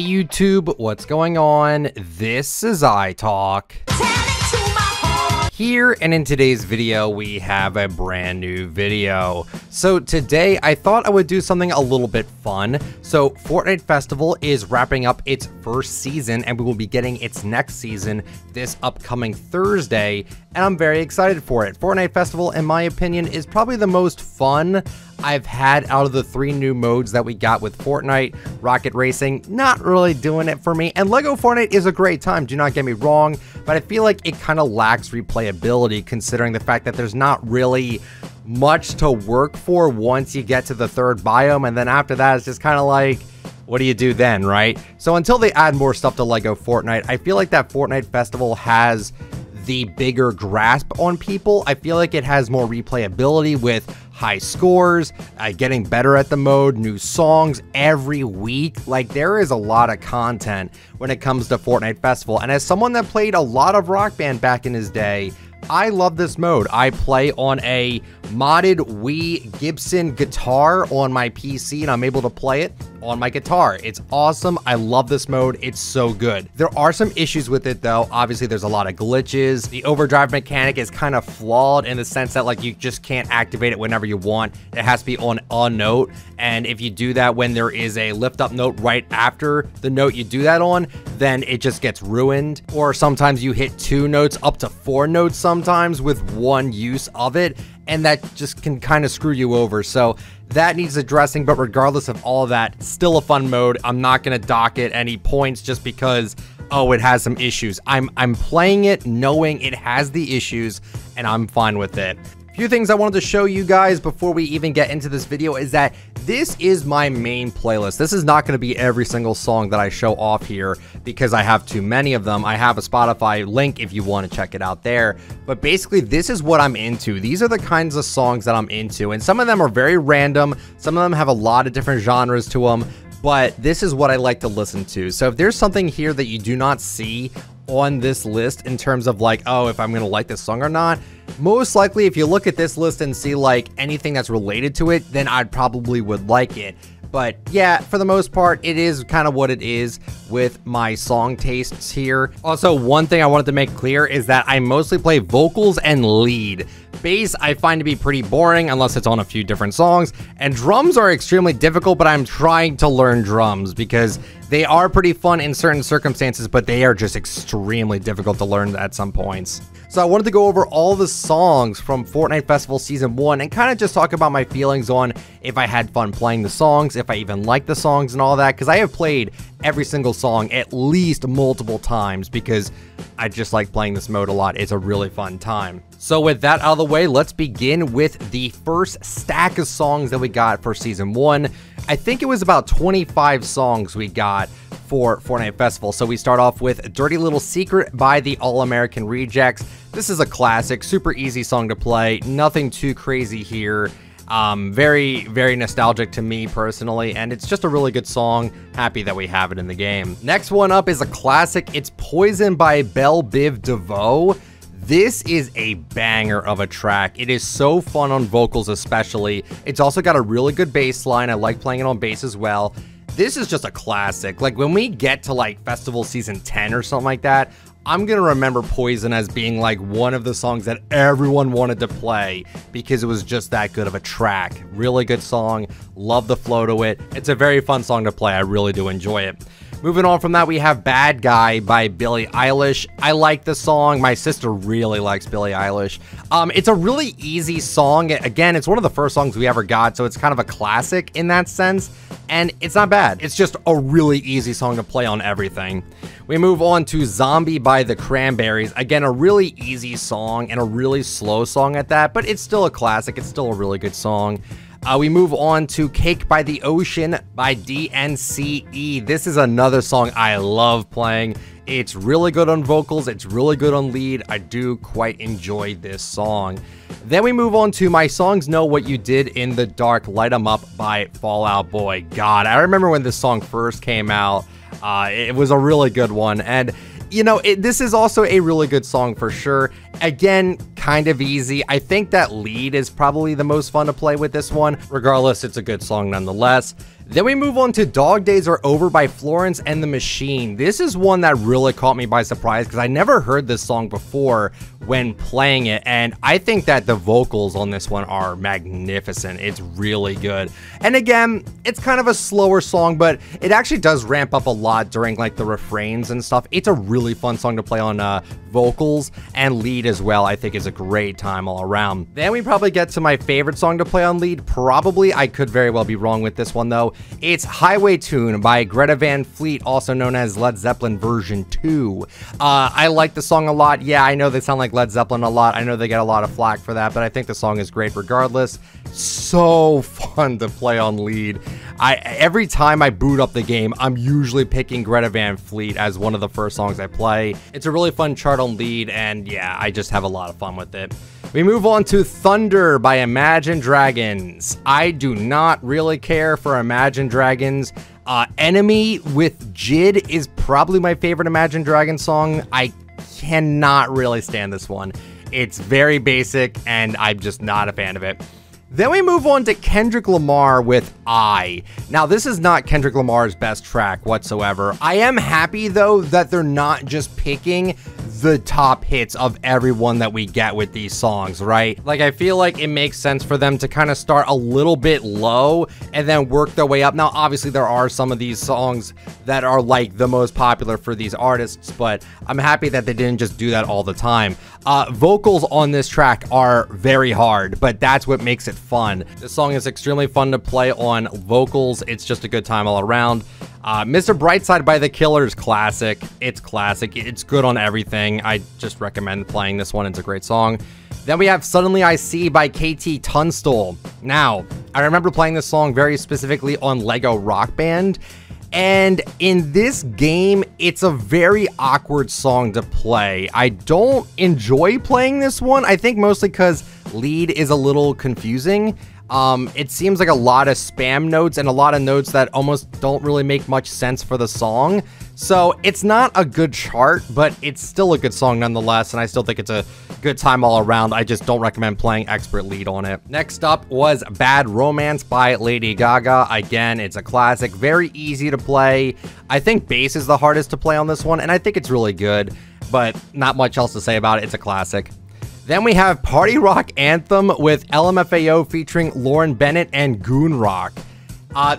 YouTube, what's going on? This is iTalk. Here and in today's video, we have a brand new video. So today I thought I would do something a little bit fun. So Fortnite Festival is wrapping up its first season and we will be getting its next season this upcoming Thursday. And I'm very excited for it. Fortnite Festival, in my opinion, is probably the most fun I've had out of the 3 new modes that we got with Fortnite. Rocket Racing, not really doing it for me. And Lego Fortnite is a great time, do not get me wrong, but I feel like it kind of lacks replayability considering the fact that there's not really much to work for once you get to the 3rd biome, and then after that it's just kind of like, what do you do then, right? So until they add more stuff to Lego Fortnite, I feel like that Fortnite Festival has the bigger grasp on people. I feel like it has more replayability with high scores, getting better at the mode, new songs every week. Like, there is a lot of content when it comes to Fortnite Festival. And as someone that played a lot of Rock Band back in his day, I love this mode. I play on a modded Wii Gibson guitar on my PC and I'm able to play it on my guitar. It's awesome. I love this mode. It's so good. There are some issues with it though. Obviously there's a lot of glitches. The overdrive mechanic is kind of flawed in the sense that like you just can't activate it whenever you want. It has to be on a note. And if you do that when there is a lift up note right after the note you do that on, then it just gets ruined. Or sometimes you hit 2 notes up to 4 notes sometimes with one use of it, and that just can kind of screw you over. So that needs addressing, but regardless of all of that, still a fun mode. I'm not going to dock it any points just because, oh, it has some issues. I'm playing it knowing it has the issues, and I'm fine with it. Few things I wanted to show you guys before we even get into this video is that this is my main playlist. This is not going to be every single song that I show off here because I have too many of them. I have a Spotify link if you want to check it out there. But basically, this is what I'm into. These are the kinds of songs that I'm into. And some of them are very random. Some of them have a lot of different genres to them. But this is what I like to listen to. So if there's something here that you do not see on this list in terms of like, oh, if I'm gonna like this song or not, most likely if you look at this list and see like anything that's related to it, then I probably would like it. But yeah, for the most part, it is kind of what it is with my song tastes here. Also, one thing I wanted to make clear is that I mostly play vocals and lead. Bass I find to be pretty boring unless it's on a few different songs, and drums are extremely difficult, but I'm trying to learn drums because they are pretty fun in certain circumstances, but they are just extremely difficult to learn at some points. So I wanted to go over all the songs from Fortnite Festival Season 1 and kind of just talk about my feelings on if I had fun playing the songs, if I even like the songs and all that, because I have played every single song at least multiple times because I just like playing this mode a lot. It's a really fun time. So with that out of the way, let's begin with the first stack of songs that we got for Season 1. I think it was about 25 songs we got for Fortnite Festival. So we start off with Dirty Little Secret by the All American Rejects. This is a classic, super easy song to play, nothing too crazy here. Very, very nostalgic to me personally, and it's just a really good song. Happy that we have it in the game. Next one up is a classic. It's Poison by Belle Biv DeVoe. This is a banger of a track. It is so fun on vocals especially. It's also got a really good bass line. I like playing it on bass as well. This is just a classic. Like when we get to like Festival Season 10 or something like that, I'm gonna remember Poison as being like one of the songs that everyone wanted to play because it was just that good of a track. Really good song, love the flow to it. It's a very fun song to play, I really do enjoy it. Moving on from that, we have Bad Guy by Billie Eilish. I like the song. My sister really likes Billie Eilish. It's a really easy song. Again, it's one of the first songs we ever got, so it's kind of a classic in that sense. And it's not bad. It's just a really easy song to play on everything. We move on to Zombie by the Cranberries. Again, a really easy song and a really slow song at that, but it's still a classic. It's still a really good song. We move on to Cake by the Ocean by DNCE. This is another song I love playing. It's really good on vocals. It's really good on lead. I do quite enjoy this song. Then we move on to My Songs Know What You Did in the Dark, Light 'Em Up by Fall Out Boy. God, I remember when this song first came out. It was a really good one. And you know, this is also a really good song for sure. Again, kind of easy. I think that lead is probably the most fun to play with this one. Regardless, it's a good song nonetheless. Then we move on to Dog Days Are Over by Florence and the Machine. This is one that really caught me by surprise because I never heard this song before when playing it, and I think that the vocals on this one are magnificent. It's really good. And again, it's kind of a slower song, but it actually does ramp up a lot during like the refrains and stuff. It's a really fun song to play on vocals, and lead as well I think is a great time all around. Then we probably get to my favorite song to play on lead. Probably, I could very well be wrong with this one though. It's Highway Tune by Greta Van Fleet, also known as Led Zeppelin version 2. I like the song a lot. Yeah, I know they sound like Led Zeppelin a lot. I know they get a lot of flack for that, but I think the song is great regardless. So fun to play on lead. Every time I boot up the game, I'm usually picking Greta Van Fleet as one of the first songs I play. It's a really fun chart on lead, and yeah, I just have a lot of fun with it. We move on to Thunder by Imagine Dragons. I do not really care for Imagine Dragons. Enemy with Jid is probably my favorite Imagine Dragons song. I cannot really stand this one. It's very basic, and I'm just not a fan of it. Then we move on to Kendrick Lamar with I. Now, this is not Kendrick Lamar's best track whatsoever. I am happy, though, that they're not just picking the top hits of everyone that we get with these songs, right? Like, I feel like it makes sense for them to kind of start a little bit low and then work their way up. Now, obviously, there are some of these songs that are like the most popular for these artists, but I'm happy that they didn't just do that all the time. Vocals on this track are very hard, but that's what makes it fun. This song is extremely fun to play on vocals. It's just a good time all around. Mr. Brightside by The Killers, classic. It's classic. It's good on everything. I just recommend playing this one. It's a great song. Then we have Suddenly I See by KT Tunstall. Now, I remember playing this song very specifically on Lego Rock Band, and in this game, it's a very awkward song to play. I don't enjoy playing this one. I think mostly because lead is a little confusing. It seems like a lot of spam notes and a lot of notes that almost don't really make much sense for the song. So it's not a good chart, but it's still a good song nonetheless, and I still think it's a good time all around. I just don't recommend playing expert lead on it. Next up was Bad Romance by Lady Gaga. Again, it's a classic, very easy to play. I think bass is the hardest to play on this one, and I think it's really good, but not much else to say about it. It's a classic. Then we have Party Rock Anthem with LMFAO featuring Lauren Bennett and Goon Rock.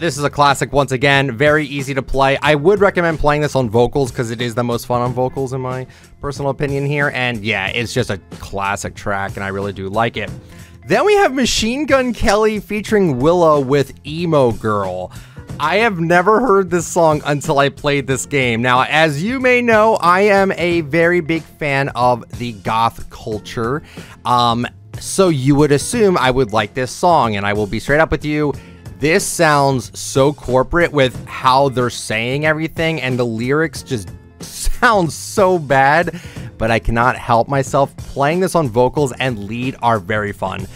This is a classic once again, very easy to play. I would recommend playing this on vocals because it is the most fun on vocals in my personal opinion here. And yeah, it's just a classic track and I really do like it. Then we have Machine Gun Kelly featuring Willow with Emo Girl. I have never heard this song until I played this game. Now, as you may know, I am a very big fan of the goth culture. So you would assume I would like this song, and I will be straight up with you. This sounds so corporate with how they're saying everything, and the lyrics just sound so bad, but I cannot help myself. Playing this on vocals and lead are very fun.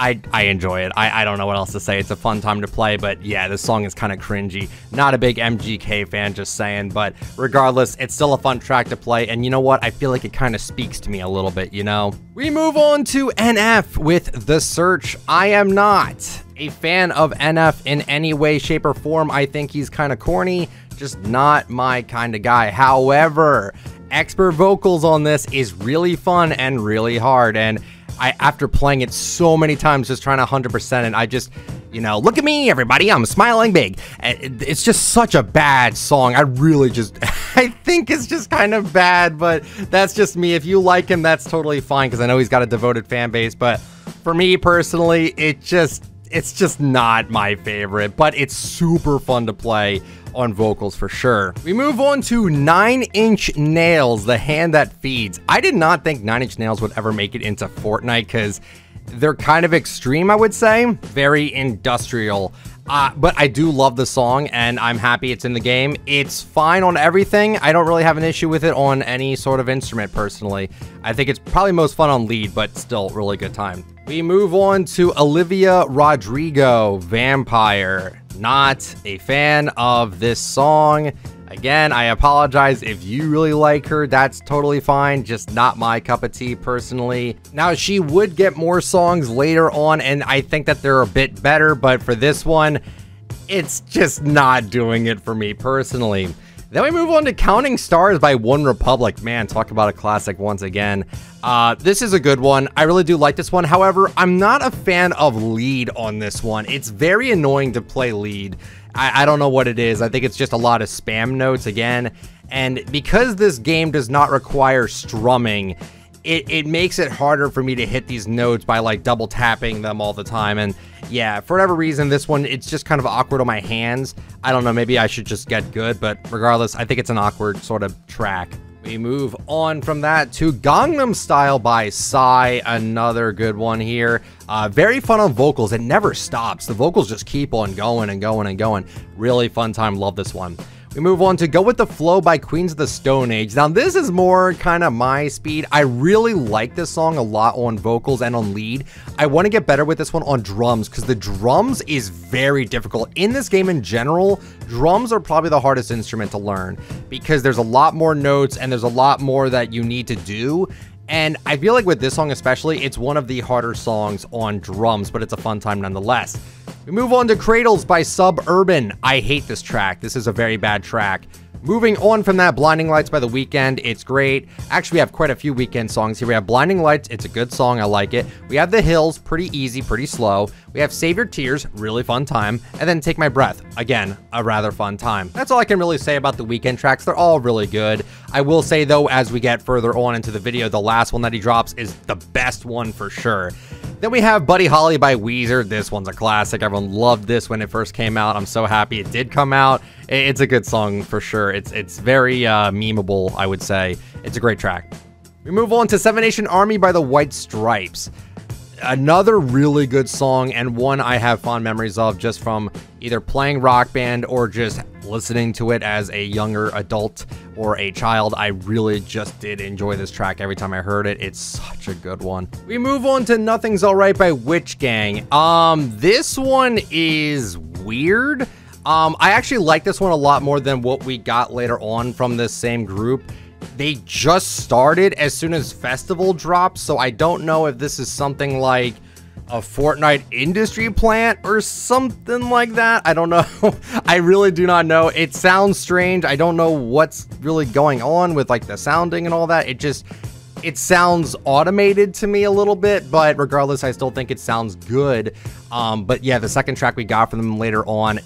I enjoy it. I don't know what else to say. It's a fun time to play, but yeah, this song is kind of cringy. Not a big MGK fan, just saying, but regardless, it's still a fun track to play, and you know what? I feel like it kind of speaks to me a little bit, you know? We move on to NF with The Search. I am not a fan of NF in any way, shape, or form. I think he's kind of corny, just not my kind of guy. However, expert vocals on this is really fun and really hard, and after playing it so many times, just trying to 100% it, I just, you know, look at me, everybody, I'm smiling big. It's just such a bad song. I really just, I think it's just kind of bad, but that's just me. If you like him, that's totally fine, because I know he's got a devoted fan base, but for me personally, it's just not my favorite, but it's super fun to play on vocals for sure. We move on to 9 Inch Nails, The Hand That Feeds. I did not think 9 Inch Nails would ever make it into Fortnite because they're kind of extreme, I would say. Very industrial. But I do love the song, and I'm happy it's in the game. It's fine on everything. I don't really have an issue with it on any sort of instrument, personally. I think it's probably most fun on lead, but still really good time. We move on to Olivia Rodrigo, Vampire. Not a fan of this song. Again, I apologize if you really like her, that's totally fine, just not my cup of tea personally. Now, she would get more songs later on, and I think that they're a bit better, but for this one, it's just not doing it for me personally. Then we move on to Counting Stars by One Republic. Man, talk about a classic once again. This is a good one. I really do like this one. However, I'm not a fan of lead on this one. It's very annoying to play lead. I don't know what it is. I think it's just a lot of spam notes again. And because this game does not require strumming, it makes it harder for me to hit these notes by like double tapping them all the time. And yeah, for whatever reason, this one, it's just kind of awkward on my hands. I don't know, maybe I should just get good, but regardless, I think it's an awkward sort of track. We move on from that to Gangnam Style by Psy, another good one here. Very fun on vocals. It never stops. The vocals just keep on going and going and going. Really fun time. Love this one. We move on to Go With The Flow by Queens of the Stone Age. Now, this is more kind of my speed. I really like this song a lot on vocals and on lead. I want to get better with this one on drums because the drums is very difficult. In this game in general, drums are probably the hardest instrument to learn because there's a lot more notes and there's a lot more that you need to do. And I feel like with this song especially, it's one of the harder songs on drums, but it's a fun time nonetheless. We move on to Cradles by Suburban. I hate this track. This is a very bad track. Moving on from that, Blinding Lights by The Weeknd. It's great. Actually, we have quite a few Weeknd songs here. We have Blinding Lights. It's a good song. I like it. We have The Hills. Pretty easy, pretty slow. We have Save Your Tears. Really fun time. And then Take My Breath. Again, a rather fun time. That's all I can really say about the Weeknd tracks. They're all really good. I will say, though, as we get further on into the video, the last one that he drops is the best one for sure. Then we have Buddy Holly by Weezer. This one's a classic. Everyone loved this when it first came out. I'm so happy it did come out. It's a good song for sure. It's very memeable, I would say. It's a great track. We move on to Seven Nation Army by the White Stripes. Another really good song and one I have fond memories of just from either playing Rock Band or just listening to it as a younger adult or a child. I really just did enjoy this track every time I heard it. It's such a good one. We move on to Nothing's Alright by Witch Gang. This one is weird. I actually like this one a lot more than what we got later on from this same group. They just started as soon as Festival dropped, so I don't know if this is something like a Fortnite industry plant or something like that. I don't know. I really do not know. It sounds strange. I don't know what's really going on with like the sounding and all that. It sounds automated to me a little bit, but regardless, I still think it sounds good. But yeah, the second track we got from them later on,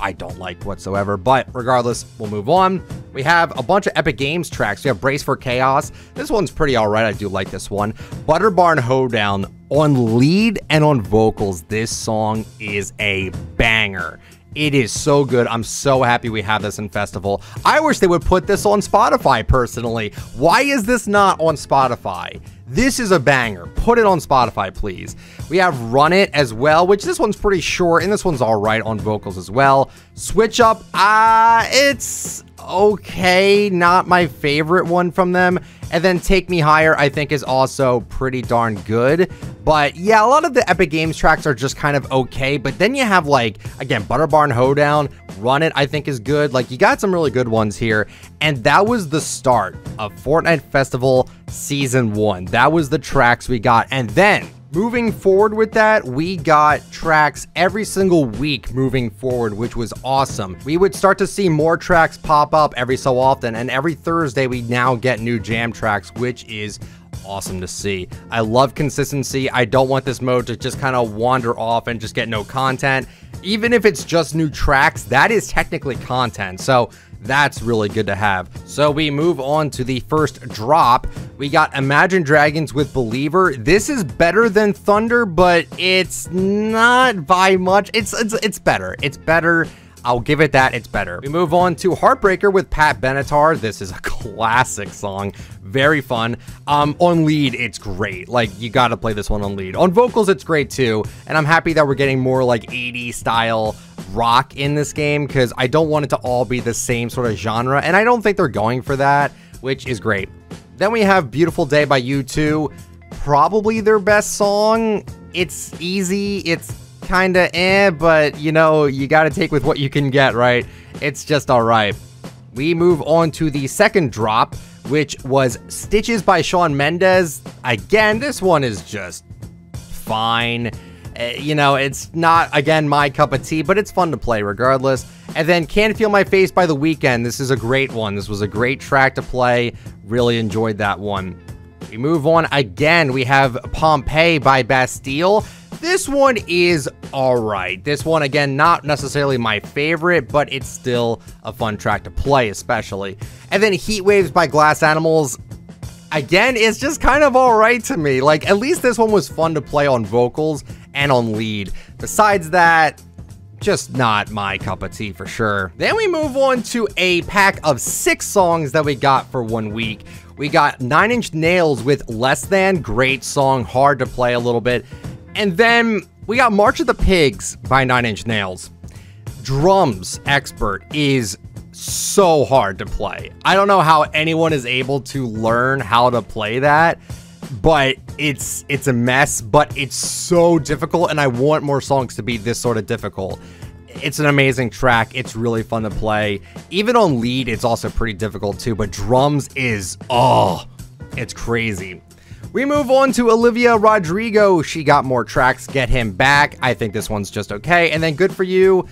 I don't like whatsoever, but regardless, we'll move on. We have a bunch of Epic Games tracks. We have Brace for Chaos. This one's pretty all right. I do like this one. Butter Barn Hoedown on lead and on vocals. This song is a banger. It is so good. I'm so happy we have this in Festival. I wish they would put this on Spotify, personally. Why is this not on Spotify? This is a banger. Put it on Spotify, please. We have Run It as well, which this one's pretty short, and this one's all right on vocals as well. Switch Up, it's okay. Not my favorite one from them. And then Take Me Higher, I think, is also pretty darn good. But yeah, a lot of the Epic Games tracks are just kind of okay. But then you have, like, again, Butter Barn Hoedown, Run It, I think is good. Like, you got some really good ones here. And that was the start of Fortnite Festival Season 1. That was the tracks we got. And then, moving forward with that, we got tracks every single week moving forward, which was awesome. We would start to see more tracks pop up every so often, and every Thursday we now get new jam tracks, which is awesome to see. I love consistency. I don't want this mode to just kind of wander off and just get no content. Even if it's just new tracks, that is technically content. So that's really good to have. So we move on to the first drop. We got Imagine Dragons with Believer. This is better than Thunder, but it's not by much. It's better. It's better. I'll give it that. It's better. We move on to Heartbreaker with Pat Benatar. This is a classic song. Very fun. On lead, it's great. Like, you got to play this one on lead. On vocals, it's great too. And I'm happy that we're getting more like 80s style rock in this game because I don't want it to all be the same sort of genre. And I don't think they're going for that, which is great. Then we have Beautiful Day by U2. Probably their best song. It's easy. It's kind of but you know, you got to take with what you can get, right? It's just all right. We move on to the second drop, which was Stitches by Shawn Mendes. Again, this one is just fine. You know, it's not, again, my cup of tea, but it's fun to play regardless. And then Can't Feel My Face by The Weeknd. This is a great one. This was a great track to play. Really enjoyed that one. We move on again. We have Pompeii by Bastille. This one is alright. This one, again, not necessarily my favorite, but it's still a fun track to play, especially. And then Heat Waves by Glass Animals. Again, it's just kind of alright to me. Like, at least this one was fun to play on vocals and on lead. Besides that, just not my cup of tea for sure. Then we move on to a pack of 6 songs that we got for 1 week. We got 9 Inch Nails with Less Than, great song, hard to play a little bit. And then we got March of the Pigs by 9 Inch Nails. Drums Expert is so hard to play. I don't know how anyone is able to learn how to play that, but it's a mess, but it's so difficult, and I want more songs to be this sort of difficult. It's an amazing track. It's really fun to play. Even on lead, it's also pretty difficult too, but drums is, oh, it's crazy. We move on to Olivia Rodrigo. She got more tracks. Get Him Back. I think this one's just okay. And then Good For You,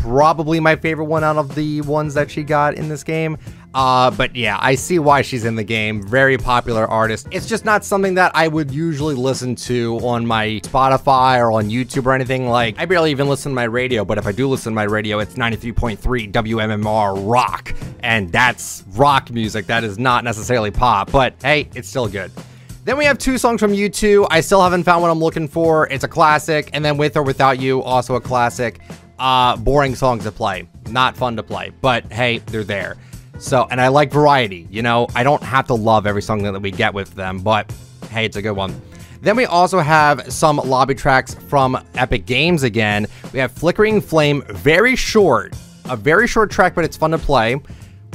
probably my favorite one out of the ones that she got in this game. But yeah, I see why she's in the game. Very popular artist. It's just not something that I would usually listen to on my Spotify or on YouTube or anything. Like, I barely even listen to my radio, but if I do listen to my radio, it's 93.3 WMMR rock. And that's rock music. That is not necessarily pop, but hey, it's still good. Then we have 2 songs from U2. I still haven't found what I'm looking for. It's a classic. And then With or Without You, also a classic. Boring songs to play. Not fun to play, but hey, they're there. So, and I like variety, you know, I don't have to love every song that we get with them, but hey, it's a good one. Then we also have some lobby tracks from Epic Games again. We have Flickering Flame, very short, a very short track, but it's fun to play.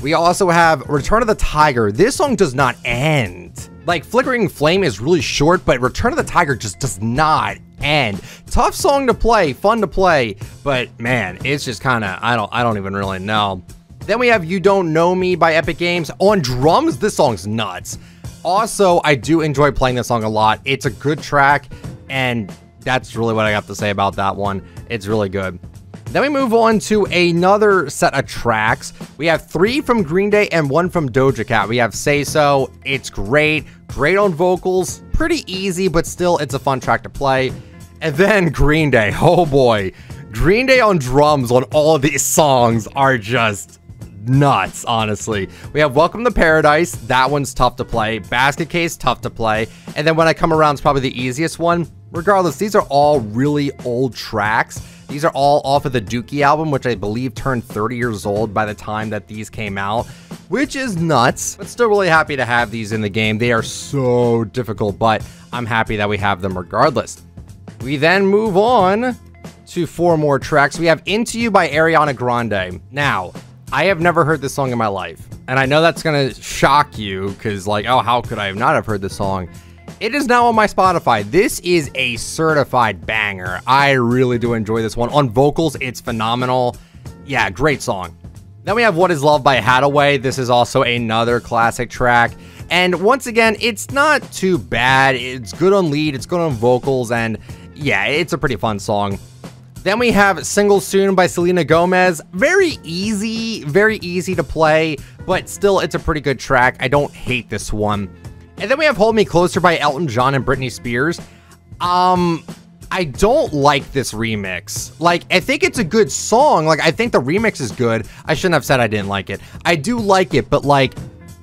We also have Return of the Tiger. This song does not end. Like, Flickering Flame is really short, but Return of the Tiger just does not end. Tough song to play, fun to play, but man, it's just kind of, I don't even really know. Then we have You Don't Know Me by Epic Games. On drums, this song's nuts. Also, I do enjoy playing this song a lot. It's a good track, and that's really what I got to say about that one. It's really good. Then we move on to another set of tracks. We have 3 from Green Day and 1 from Doja Cat. We have Say So. It's great. Great on vocals. Pretty easy, but still, it's a fun track to play. And then Green Day. Oh boy. Green Day on drums on all of these songs are just nuts, honestly. We have Welcome to Paradise. That one's tough to play. Basket Case, tough to play. And then When I Come Around is probably the easiest one. Regardless, these are all really old tracks. These are all off of the Dookie album, which I believe turned 30 years old by the time that these came out, which is nuts, but still really happy to have these in the game. They are so difficult, but I'm happy that we have them regardless. We then move on to 4 more tracks. We have Into You by Ariana Grande. Now, I have never heard this song in my life, and I know that's gonna shock you, because like, oh, how could I not have heard this song? It is now on my Spotify. This is a certified banger. I really do enjoy this one. On vocals, it's phenomenal. Yeah, great song. Then we have What Is Love by Hadaway. This is also another classic track. And once again, it's not too bad. It's good on lead, it's good on vocals, and yeah, it's a pretty fun song. Then we have Single Soon by Selena Gomez. Very easy to play, but still, it's a pretty good track. I don't hate this one. And then we have Hold Me Closer by Elton John and Britney Spears. I don't like this remix. Like, I think it's a good song. Like, I think the remix is good. I shouldn't have said I didn't like it. I do like it, but like,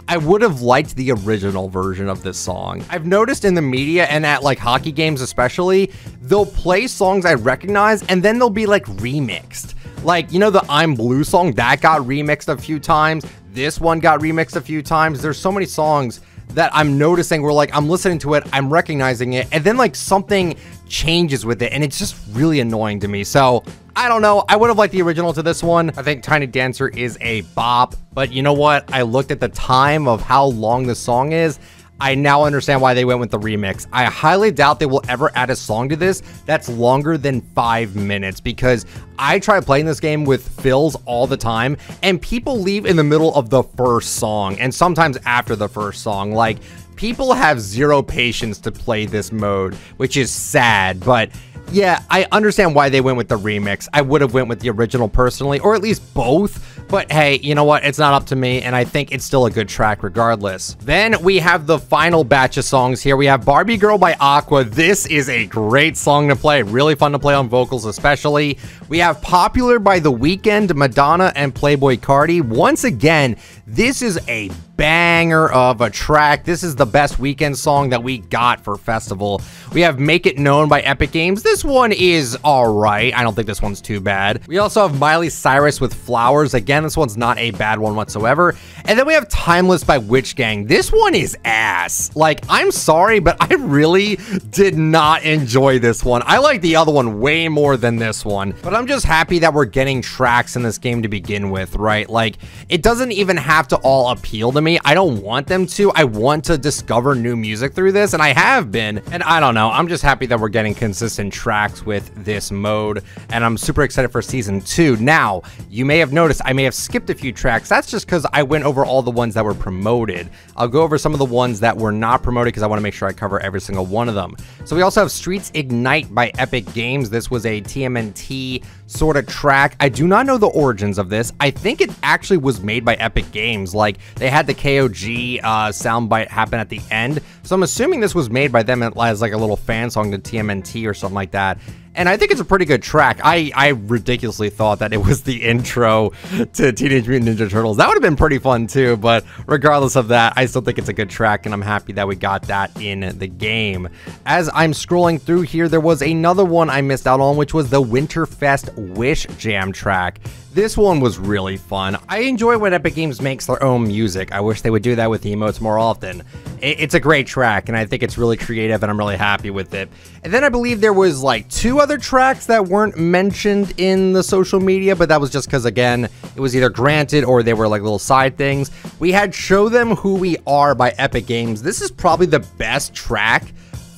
I would have liked the original version of this song. I've noticed in the media and at like hockey games especially, they'll play songs I recognize and then they'll be like remixed. Like, you know, the I'm Blue song, that got remixed a few times. This one got remixed a few times. There's so many songs that I'm noticing where like I'm listening to it, I'm recognizing it, and then like something changes with it, and it's just really annoying to me. So I don't know, I would have liked the original to this one. I think Tiny Dancer is a bop, but you know what? I looked at the time of how long the song is. I now understand why they went with the remix. I highly doubt they will ever add a song to this that's longer than 5 minutes, because I try playing this game with fills all the time and people leave in the middle of the first song and sometimes after the first song. Like, people have zero patience to play this mode, which is sad, but Yeah, I understand why they went with the remix. I would have went with the original personally, or at least both. But hey, you know what? It's not up to me, and I think it's still a good track regardless. Then we have the final batch of songs here. We have Barbie Girl by Aqua. This is a great song to play. Really fun to play on vocals especially. We have Popular by The Weeknd, Madonna, and Playboi Carti. Once again, this is a banger of a track. This is the best Weeknd song that we got for Festival. We have Make It Known by Epic Games. This one is alright. I don't think this one's too bad. We also have Miley Cyrus with Flowers. Again, this one's not a bad one whatsoever. And then we have Timeless by Witch Gang. This one is ass. Like, I'm sorry, but I really did not enjoy this one. I like the other one way more than this one. But I'm just happy that we're getting tracks in this game to begin with, right? Like, it doesn't even have to all appeal to me. I don't want them to. I want to discover new music through this, and I have been. And I don't know. I'm just happy that we're getting consistent tracks with this mode, and I'm super excited for Season 2. Now, you may have noticed I may have skipped a few tracks. That's just because I went over all the ones that were promoted. I'll go over some of the ones that were not promoted because I want to make sure I cover every single one of them. So we also have Streets Ignite by Epic Games. This was a TMNT sort of track. I do not know the origins of this. I think it actually was made by Epic Games. Like, they had the KOG soundbite happen at the end. So I'm assuming this was made by them as like a little fan song to TMNT or something like that. And I think it's a pretty good track. I ridiculously thought that it was the intro to Teenage Mutant Ninja Turtles. That would have been pretty fun too, but regardless of that, I still think it's a good track, and I'm happy that we got that in the game. As I'm scrolling through here, there was another one I missed out on, which was the Winterfest Wish Jam track. This one was really fun. I enjoy when Epic Games makes their own music. I wish they would do that with emotes more often. It's a great track, and I think it's really creative, and I'm really happy with it. And then I believe there was like 2 other tracks that weren't mentioned in the social media, but that was just because, again, it was either granted or they were like little side things. We had Show Them Who We Are by Epic Games. This is probably the best track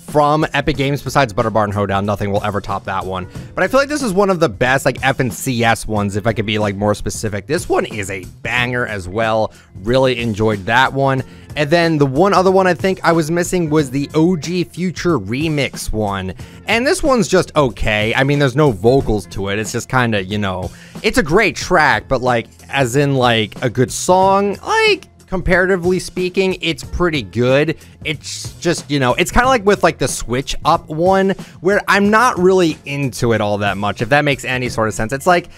from Epic Games besides Butter Barn Hoedown. Nothing will ever top that one. But I feel like this is one of the best like FNCS ones, if I could be like more specific. This one is a banger as well. Really enjoyed that one. And then the one other one I think I was missing was the OG Future Remix one. And this one's just okay. I mean, there's no vocals to it. It's just kind of, you know, it's a great track, but like, as in like a good song, like, comparatively speaking, it's pretty good. It's just, you know, it's kind of like with like the Switch Up one, where I'm not really into it all that much, if that makes any sort of sense. It's like,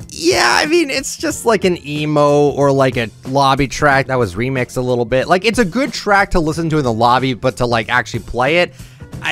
yeah, I mean, it's just like an emo or like a lobby track that was remixed a little bit. Like, it's a good track to listen to in the lobby, but to like actually play it,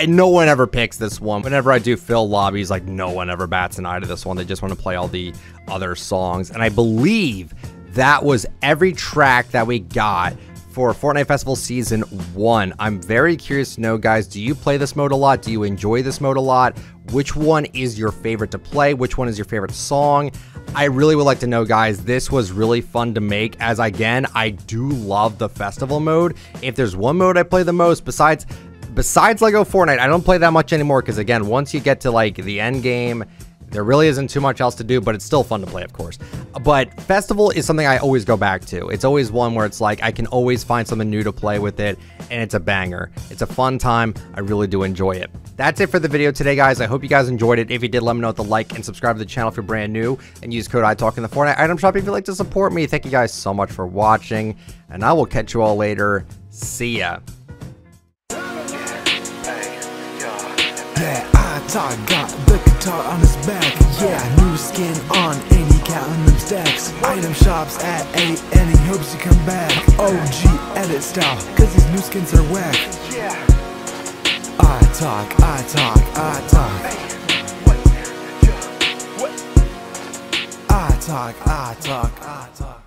no one ever picks this one. Whenever I do fill lobbies, like, no one ever bats an eye to this one. They just want to play all the other songs. And I believe that was every track that we got for Fortnite Festival Season 1. I'm very curious to know, guys, do you play this mode a lot? Do you enjoy this mode a lot? Which one is your favorite to play? Which one is your favorite song? I really would like to know, guys. This was really fun to make, as again, I do love the festival mode. If there's one mode I play the most, besides Lego Fortnite, I don't play that much anymore, because again, once you get to like the end game, there really isn't too much else to do, but it's still fun to play, of course. But Festival is something I always go back to. It's always one where it's like, I can always find something new to play with it, and it's a banger. It's a fun time. I really do enjoy it. That's it for the video today, guys. I hope you guys enjoyed it. If you did, let me know with the like and subscribe to the channel if you're brand new, and use code iTalk in the Fortnite item shop if you'd like to support me. Thank you guys so much for watching, and I will catch you all later. See ya. Yeah, iTalk got the guitar on his back. Yeah, new skin on, and he counting them stacks. Item shops at 8, and he hopes you come back. OG edit style, cause these new skins are whack. iTalk, iTalk, iTalk. iTalk, iTalk, iTalk.